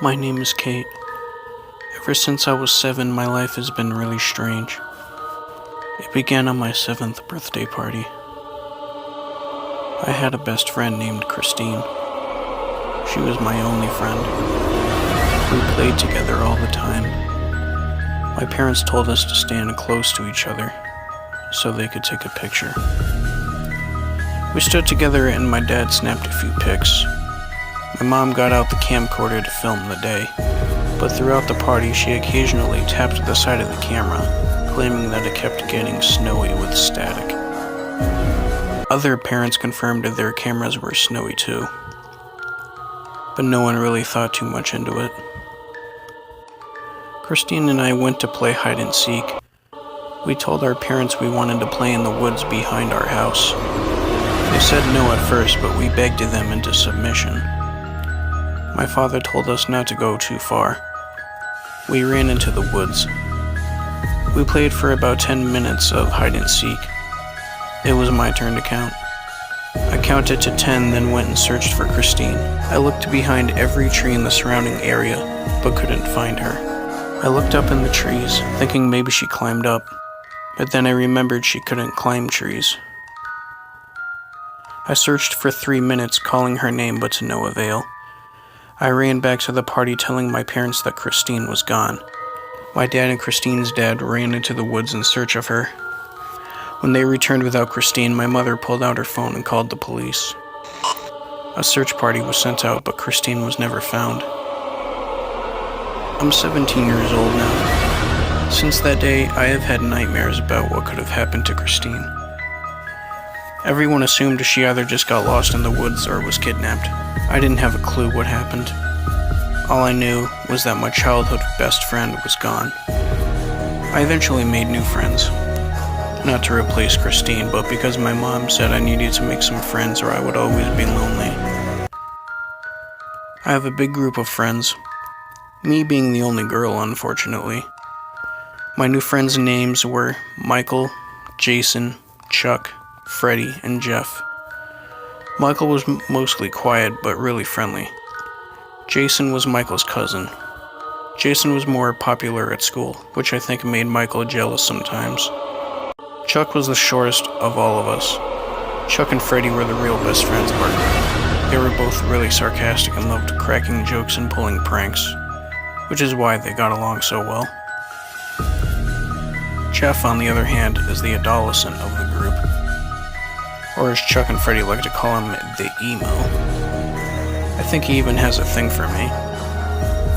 My name is Kate. Ever since I was 7, my life has been really strange. It began on my 7th birthday party. I had a best friend named Christine. She was my only friend. We played together all the time. My parents told us to stand close to each other so they could take a picture. We stood together and my dad snapped a few pics. My mom got out the camcorder to film the day, but throughout the party she occasionally tapped the side of the camera, claiming that it kept getting snowy with static. Other parents confirmed that their cameras were snowy too, but no one really thought too much into it. Christine and I went to play hide and seek. We told our parents we wanted to play in the woods behind our house. They said no at first, but we begged them into submission. My father told us not to go too far. We ran into the woods. We played for about 10 minutes of hide and seek. It was my turn to count. I counted to 10, then went and searched for Christine. I looked behind every tree in the surrounding area, but couldn't find her. I looked up in the trees, thinking maybe she climbed up, but then I remembered she couldn't climb trees. I searched for 3 minutes, calling her name, but to no avail. I ran back to the party telling my parents that Christine was gone. My dad and Christine's dad ran into the woods in search of her. When they returned without Christine, my mother pulled out her phone and called the police. A search party was sent out, but Christine was never found. I'm 17 years old now. Since that day, I have had nightmares about what could have happened to Christine. Everyone assumed she either just got lost in the woods or was kidnapped. I didn't have a clue what happened. All I knew was that my childhood best friend was gone. I eventually made new friends. Not to replace Christine, but because my mom said I needed to make some friends or I would always be lonely. I have a big group of friends, me being the only girl, unfortunately. My new friends' names were Michael, Jason, Chuck, Freddie, and Jeff. Michael was mostly quiet, but really friendly. Jason was Michael's cousin. Jason was more popular at school, which I think made Michael jealous sometimes. Chuck was the shortest of all of us. Chuck and Freddie were the real best friends of our group. They were both really sarcastic and loved cracking jokes and pulling pranks, which is why they got along so well. Jeff, on the other hand, is the adolescent of the group, or as Chuck and Freddie like to call him, the emo. I think he even has a thing for me.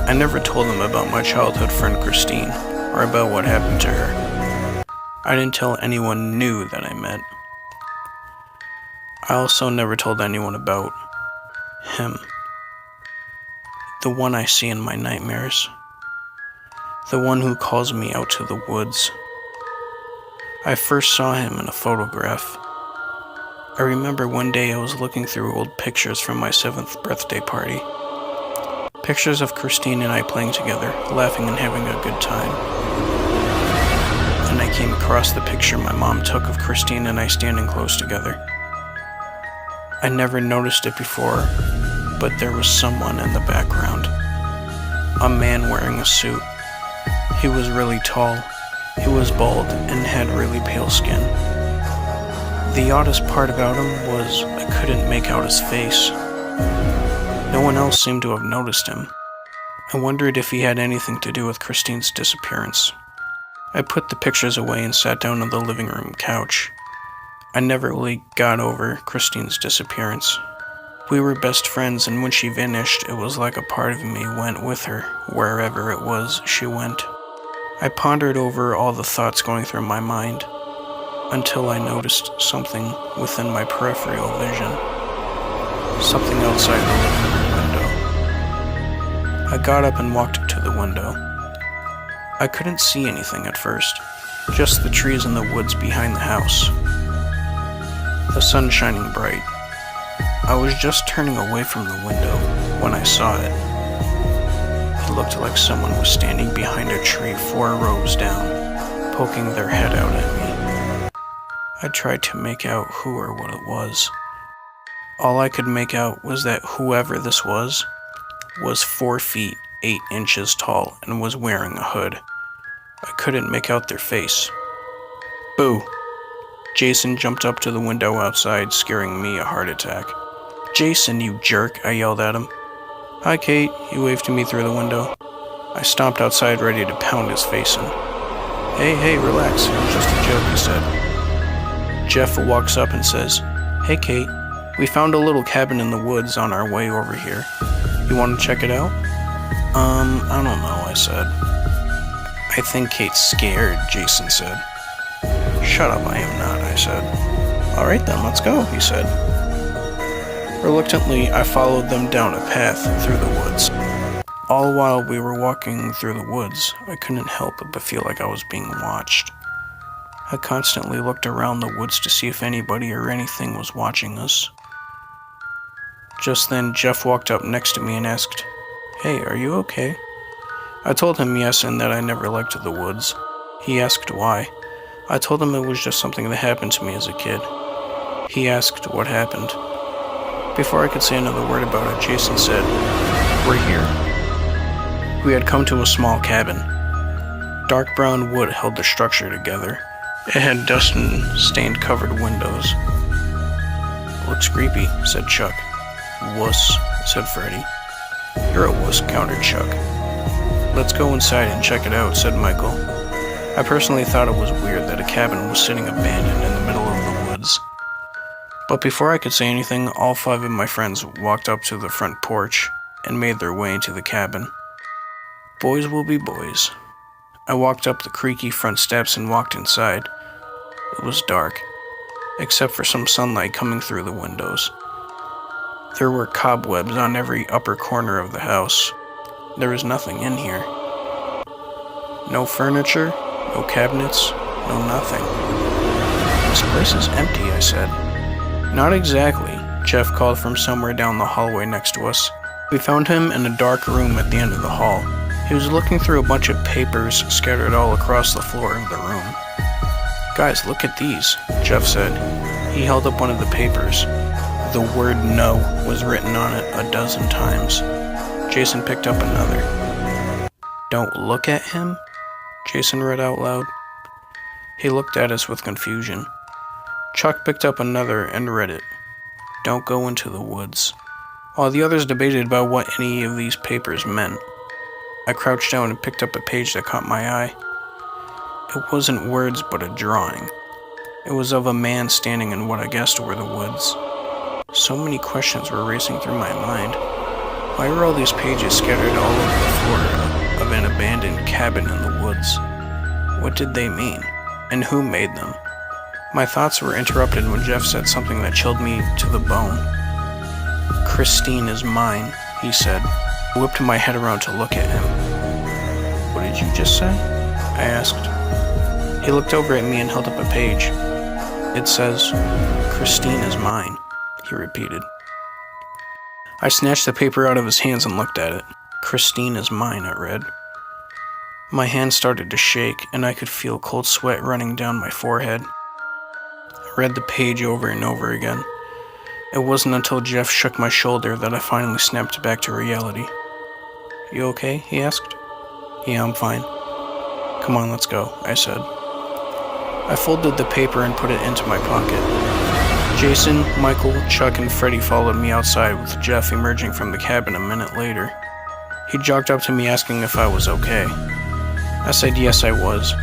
I never told him about my childhood friend Christine, or about what happened to her. I didn't tell anyone new that I met. I also never told anyone about him. The one I see in my nightmares. The one who calls me out to the woods. I first saw him in a photograph. I remember one day I was looking through old pictures from my 7th birthday party. Pictures of Christine and I playing together, laughing and having a good time. Then I came across the picture my mom took of Christine and I standing close together. I never noticed it before, but there was someone in the background. A man wearing a suit. He was really tall. He was bald and had really pale skin. The oddest part about him was I couldn't make out his face. No one else seemed to have noticed him. I wondered if he had anything to do with Christine's disappearance. I put the pictures away and sat down on the living room couch. I never really got over Christine's disappearance. We were best friends, and when she vanished, it was like a part of me went with her, wherever it was she went. I pondered over all the thoughts going through my mind, until I noticed something within my peripheral vision. Something outside the living room window. I got up and walked to the window. I couldn't see anything at first, just the trees in the woods behind the house. The sun shining bright. I was just turning away from the window when I saw it. It looked like someone was standing behind a tree 4 rows down, poking their head out at me. I tried to make out who or what it was. All I could make out was that whoever this was 4 feet 8 inches tall and was wearing a hood. I couldn't make out their face. Boo! Jason jumped up to the window outside, scaring me a heart attack. Jason, you jerk, I yelled at him. Hi, Kate, he waved to me through the window. I stomped outside, ready to pound his face in. Hey, relax, it was just a joke, he said. Jeff walks up and says, Hey, Kate, we found a little cabin in the woods on our way over here. You want to check it out? I don't know, I said. I think Kate's scared, Jason said. Shut up, I am not, I said. All right then, let's go, he said. Reluctantly, I followed them down a path through the woods. All while we were walking through the woods, I couldn't help but feel like I was being watched. I constantly looked around the woods to see if anybody or anything was watching us. Just then, Jeff walked up next to me and asked, Hey, are you okay? I told him yes and that I never liked the woods. He asked why. I told him it was just something that happened to me as a kid. He asked what happened. Before I could say another word about it, Jason said, We're here. We had come to a small cabin. Dark brown wood held the structure together. It had dust and stain-covered windows. Looks creepy, said Chuck. Wuss, said Freddy. You're a wuss, countered Chuck. Let's go inside and check it out, said Michael. I personally thought it was weird that a cabin was sitting abandoned in the middle of the woods. But before I could say anything, all 5 of my friends walked up to the front porch and made their way into the cabin. Boys will be boys. I walked up the creaky front steps and walked inside. It was dark, except for some sunlight coming through the windows. There were cobwebs on every upper corner of the house. There was nothing in here. No furniture, no cabinets, no nothing. This place is empty, I said. Not exactly, Jeff called from somewhere down the hallway next to us. We found him in a dark room at the end of the hall. He was looking through a bunch of papers scattered all across the floor of the room. Guys, look at these, Jeff said. He held up one of the papers. The word no was written on it 12 times. Jason picked up another. Don't look at him, Jason read out loud. He looked at us with confusion. Chuck picked up another and read it. Don't go into the woods. While the others debated about what any of these papers meant, I crouched down and picked up a page that caught my eye. It wasn't words but a drawing. It was of a man standing in what I guessed were the woods. So many questions were racing through my mind. Why were all these pages scattered all over the floor of an abandoned cabin in the woods? What did they mean? And who made them? My thoughts were interrupted when Jeff said something that chilled me to the bone. Christine is mine, he said. I whipped my head around to look at him. What did you just say? I asked. He looked over at me and held up a page. It says, Christine is mine, he repeated. I snatched the paper out of his hands and looked at it. Christine is mine, it read. My hand started to shake, and I could feel cold sweat running down my forehead. I read the page over and over again. It wasn't until Jeff shook my shoulder that I finally snapped back to reality. You okay? He asked. Yeah, I'm fine. Come on, let's go, I said. I folded the paper and put it into my pocket. Jason, Michael, Chuck, and Freddy followed me outside with Jeff emerging from the cabin a minute later. He jogged up to me asking if I was okay. I said yes, I was.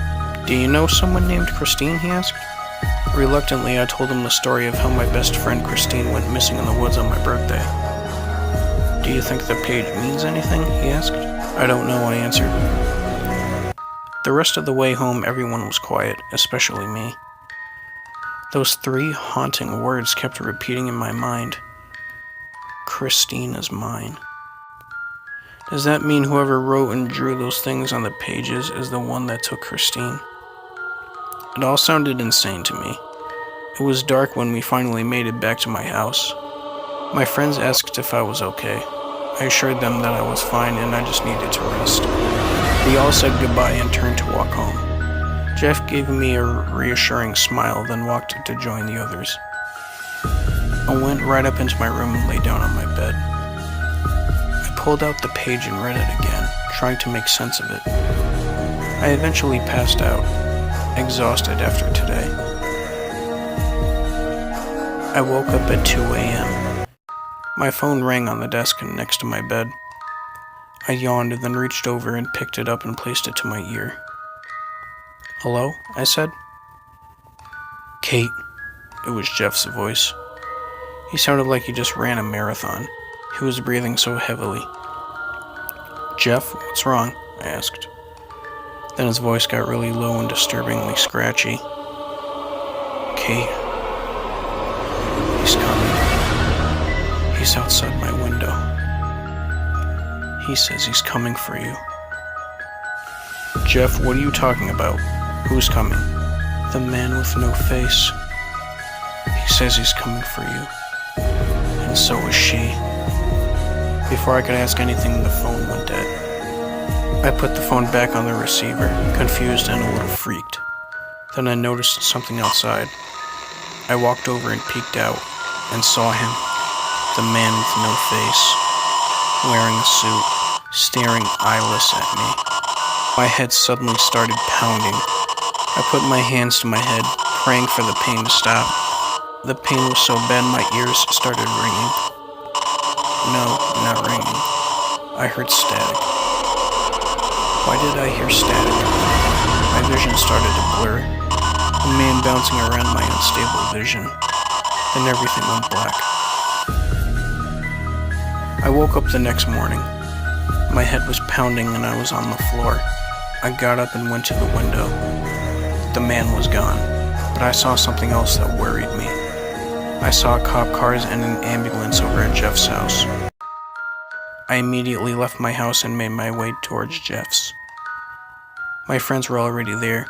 Do you know someone named Christine? He asked. Reluctantly, I told him the story of how my best friend Christine went missing in the woods on my birthday. Do you think the page means anything? He asked. I don't know, I answered. The rest of the way home, everyone was quiet, especially me. Those 3 haunting words kept repeating in my mind. Christine is mine. Does that mean whoever wrote and drew those things on the pages is the one that took Christine? It all sounded insane to me. It was dark when we finally made it back to my house. My friends asked if I was okay. I assured them that I was fine and I just needed to rest. They all said goodbye and turned to walk home. Jeff gave me a reassuring smile, then walked to join the others. I went right up into my room and lay down on my bed. I pulled out the page and read it again. trying to make sense of it. I eventually passed out, exhausted after today. I woke up at 2 a.m. My phone rang on the desk next to my bed. I yawned and then reached over and picked it up and placed it to my ear. "Hello?" I said. "Kate." It was Jeff's voice. He sounded like he just ran a marathon. He was breathing so heavily. "Jeff, what's wrong?" I asked. Then his voice got really low and disturbingly scratchy. "Kate, he's coming. He's outside my window. He says he's coming for you." "Jeff, what are you talking about? Who's coming?" "The man with no face. He says he's coming for you. And so is she." Before I could ask anything, the phone went dead. I put the phone back on the receiver, confused and a little freaked. Then I noticed something outside. I walked over and peeked out and saw him, the man with no face, wearing a suit, staring eyeless at me. My head suddenly started pounding. I put my hands to my head, praying for the pain to stop. The pain was so bad my ears started ringing. No, not ringing. I heard static. Why did I hear static? My vision started to blur. A man bouncing around my unstable vision. Then everything went black. I woke up the next morning. My head was pounding and I was on the floor. I got up and went to the window. The man was gone, but I saw something else that worried me. I saw cop cars and an ambulance over at Jeff's house. I immediately left my house and made my way towards Jeff's. My friends were already there.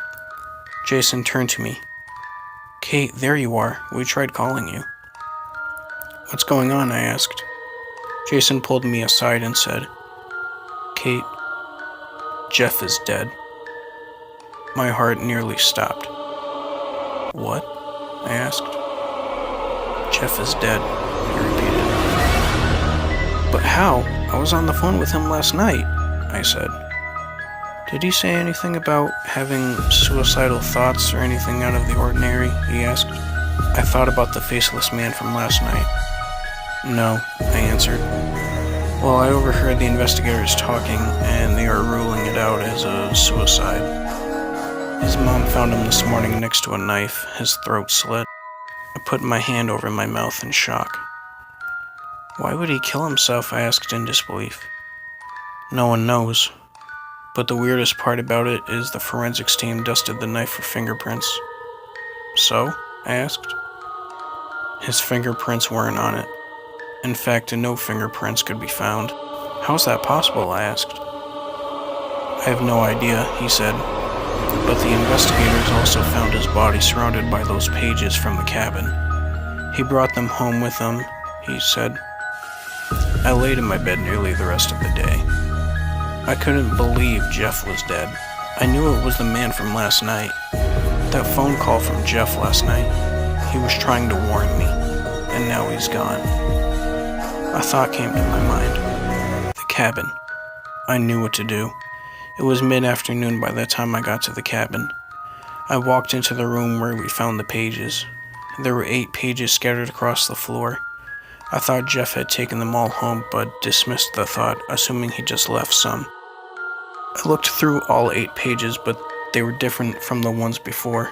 Jason turned to me. "Kate, there you are. We tried calling you." "What's going on?" I asked. Jason pulled me aside and said, "Kate, Jeff is dead." My heart nearly stopped. "What?" I asked. "Jeff is dead," he repeated. "But how? I was on the phone with him last night," I said. "Did he say anything about having suicidal thoughts or anything out of the ordinary?" he asked. I thought about the faceless man from last night. "No," I answered. "Well, I overheard the investigators talking, and they are ruling it out as a suicide. His mom found him this morning next to a knife, his throat slit." I put my hand over my mouth in shock. "Why would he kill himself?" I asked in disbelief. "No one knows. But the weirdest part about it is the forensics team dusted the knife for fingerprints." "So?" I asked. "His fingerprints weren't on it. In fact, no fingerprints could be found." "How's that possible?" I asked. "I have no idea," he said. "But the investigators also found his body surrounded by those pages from the cabin. He brought them home with him," he said. I laid in my bed nearly the rest of the day. I couldn't believe Jeff was dead. I knew it was the man from last night. That phone call from Jeff last night. He was trying to warn me, and now he's gone. A thought came to my mind. The cabin. I knew what to do. It was mid-afternoon by the time I got to the cabin. I walked into the room where we found the pages. There were 8 pages scattered across the floor. I thought Jeff had taken them all home, but dismissed the thought, assuming he just left some. I looked through all 8 pages, but they were different from the ones before.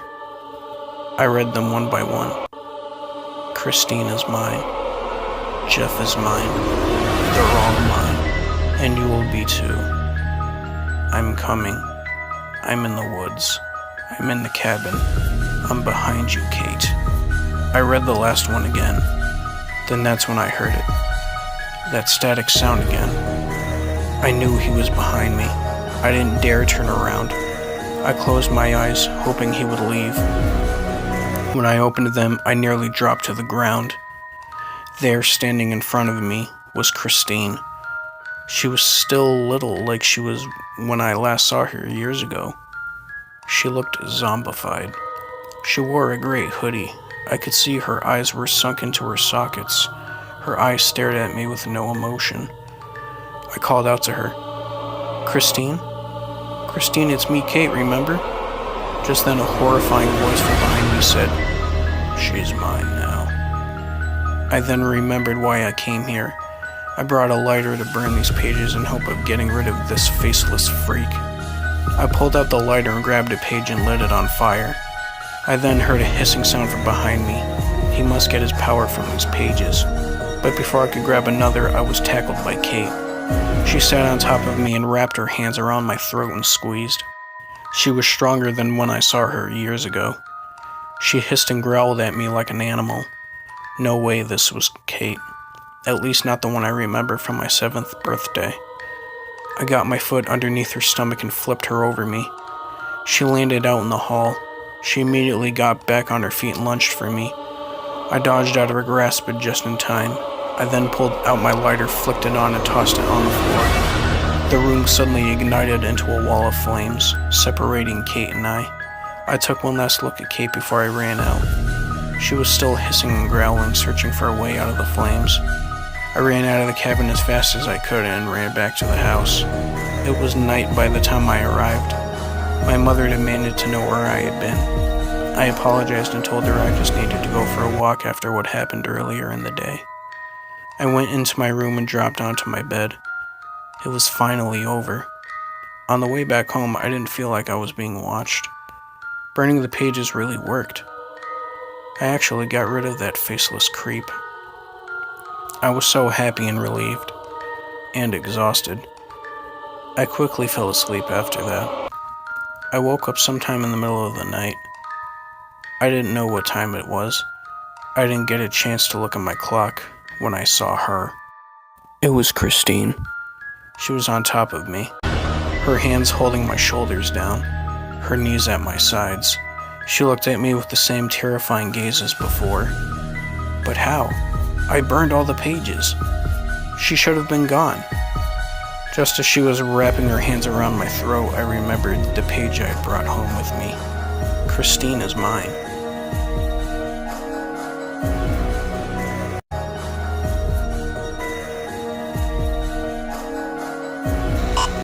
I read them one by one. "Christine is mine. Jeff is mine. They're all mine. And you will be too. I'm coming. I'm in the woods. I'm in the cabin. I'm behind you, Kate." I read the last one again. Then that's when I heard it. That static sound again. I knew he was behind me. I didn't dare turn around. I closed my eyes, hoping he would leave. When I opened them, I nearly dropped to the ground. There, standing in front of me, was Christine. She was still little, like she was when I last saw her years ago. She looked zombified. She wore a gray hoodie. I could see her eyes were sunk into her sockets. Her eyes stared at me with no emotion. I called out to her, Christine? Christine, it's me, Kate, remember? Just then a horrifying voice from behind me said, "She's mine now." I then remembered why I came here. I brought a lighter to burn these pages in hope of getting rid of this faceless freak. I pulled out the lighter and grabbed a page and lit it on fire. I then heard a hissing sound from behind me. He must get his power from these pages. But before I could grab another, I was tackled by Kate. She sat on top of me and wrapped her hands around my throat and squeezed. She was stronger than when I saw her years ago. She hissed and growled at me like an animal. No way this was Kate. At least not the one I remember from my 7th birthday. I got my foot underneath her stomach and flipped her over me. She landed out in the hall. She immediately got back on her feet and lunged for me. I dodged out of her grasp just in time. I then pulled out my lighter, flicked it on, and tossed it on the floor. The room suddenly ignited into a wall of flames, separating Kate and I. I took one last look at Kate before I ran out. She was still hissing and growling, searching for a way out of the flames. I ran out of the cabin as fast as I could and ran back to the house. It was night by the time I arrived. My mother demanded to know where I had been. I apologized and told her I just needed to go for a walk after what happened earlier in the day. I went into my room and dropped onto my bed. It was finally over. On the way back home, I didn't feel like I was being watched. Burning the pages really worked. I actually got rid of that faceless creep. I was so happy and relieved, and exhausted. I quickly fell asleep after that. I woke up sometime in the middle of the night. I didn't know what time it was. I didn't get a chance to look at my clock when I saw her. It was Christine. She was on top of me, her hands holding my shoulders down, her knees at my sides. She looked at me with the same terrifying gaze as before. But how? I burned all the pages. She should have been gone. Just as she was wrapping her hands around my throat, I remembered the page I had brought home with me. Christine is mine.